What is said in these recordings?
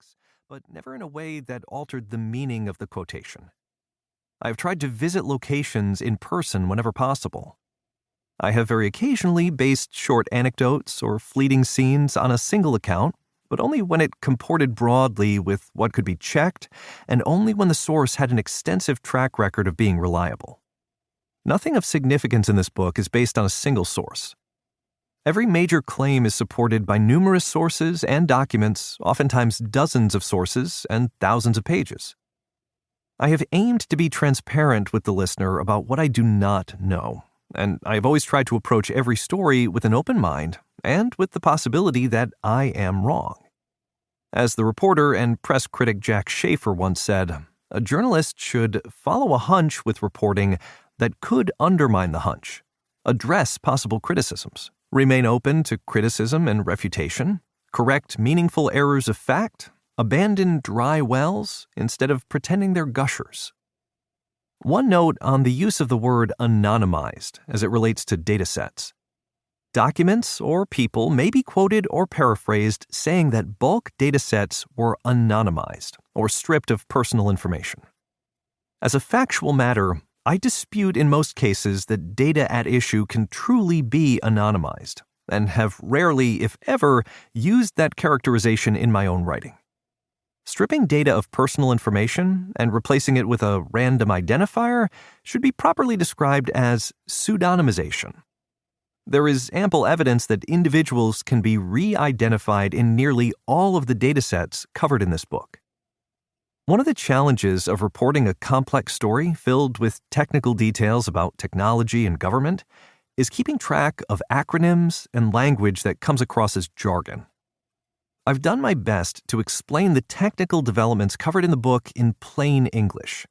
facts, but never in a way that altered the meaning of the quotation. I've tried to visit locations in person whenever possible. I have very occasionally based short anecdotes or fleeting scenes on a single account, but only when it comported broadly with what could be checked, and only when the source had an extensive track record of being reliable. Nothing of significance in this book is based on a single source. Every major claim is supported by numerous sources and documents, oftentimes dozens of sources and thousands of pages. I have aimed to be transparent with the listener about what I do not know, and I have always tried to approach every story with an open mind and with the possibility that I am wrong. As the reporter and press critic Jack Schaefer once said, a journalist should follow a hunch with reporting that could undermine the hunch, address possible criticisms, remain open to criticism and refutation, correct meaningful errors of fact, abandon dry wells instead of pretending they're gushers. One note on the use of the word anonymized as it relates to datasets. Documents or people may be quoted or paraphrased saying that bulk datasets were anonymized or stripped of personal information. As a factual matter, I dispute in most cases that data at issue can truly be anonymized, and have rarely, if ever, used that characterization in my own writing. Stripping data of personal information and replacing it with a random identifier should be properly described as pseudonymization. There is ample evidence that individuals can be re-identified in nearly all of the datasets covered in this book. One of the challenges of reporting a complex story filled with technical details about technology and government is keeping track of acronyms and language that comes across as jargon. I've done my best to explain the technical developments covered in the book in plain English.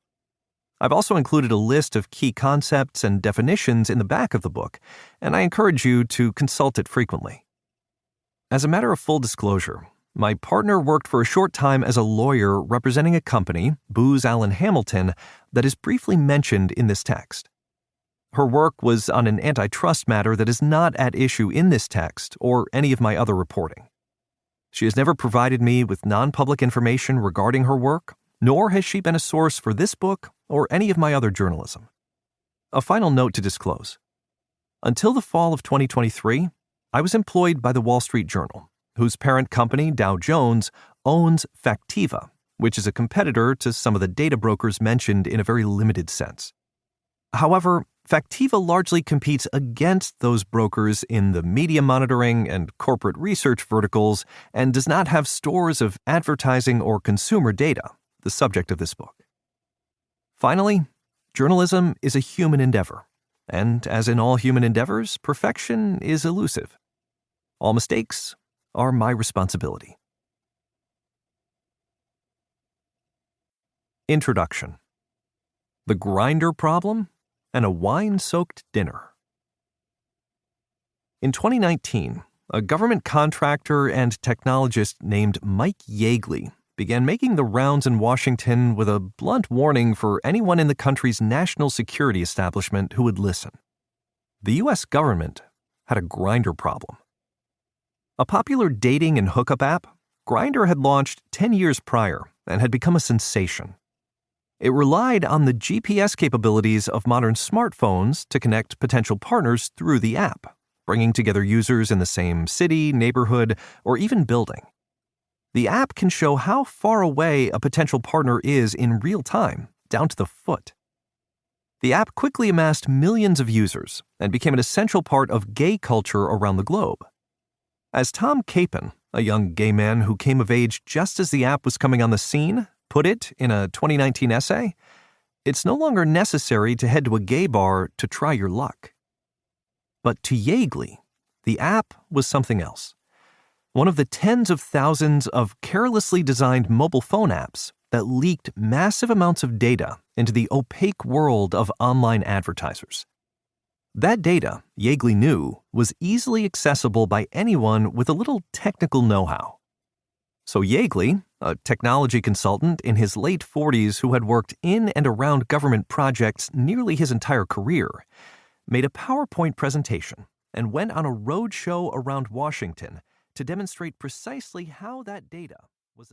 I've also included a list of key concepts and definitions in the back of the book, and I encourage you to consult it frequently. As a matter of full disclosure, my partner worked for a short time as a lawyer representing a company, Booz Allen Hamilton, that is briefly mentioned in this text. Her work was on an antitrust matter that is not at issue in this text or any of my other reporting. She has never provided me with non-public information regarding her work, nor has she been a source for this book or any of my other journalism. A final note to disclose. Until the fall of 2023, I was employed by the Wall Street Journal, whose parent company, Dow Jones, owns Factiva, which is a competitor to some of the data brokers mentioned in a very limited sense. However, Factiva largely competes against those brokers in the media monitoring and corporate research verticals and does not have stores of advertising or consumer data, the subject of this book. Finally, journalism is a human endeavor, and as in all human endeavors, perfection is elusive. All mistakes are my responsibility. Introduction. The Grinder Problem and a Wine-Soaked Dinner. In 2019, a government contractor and technologist named Mike Yeagley began making the rounds in Washington with a blunt warning for anyone in the country's national security establishment who would listen. The U.S. government had a Grindr problem. A popular dating and hookup app, Grindr had launched 10 years prior and had become a sensation. It relied on the GPS capabilities of modern smartphones to connect potential partners through the app, bringing together users in the same city, neighborhood, or even building. The app can show how far away a potential partner is in real time, down to the foot. The app quickly amassed millions of users and became an essential part of gay culture around the globe. As Tom Capon, a young gay man who came of age just as the app was coming on the scene, put it in a 2019 essay, it's no longer necessary to head to a gay bar to try your luck. But to Yeagley, the app was something else. One of the tens of thousands of carelessly designed mobile phone apps that leaked massive amounts of data into the opaque world of online advertisers. That data, Yeagley knew, was easily accessible by anyone with a little technical know-how. So Yeagley, a technology consultant in his late 40s who had worked in and around government projects nearly his entire career, made a PowerPoint presentation and went on a road show around Washington to demonstrate precisely how that data was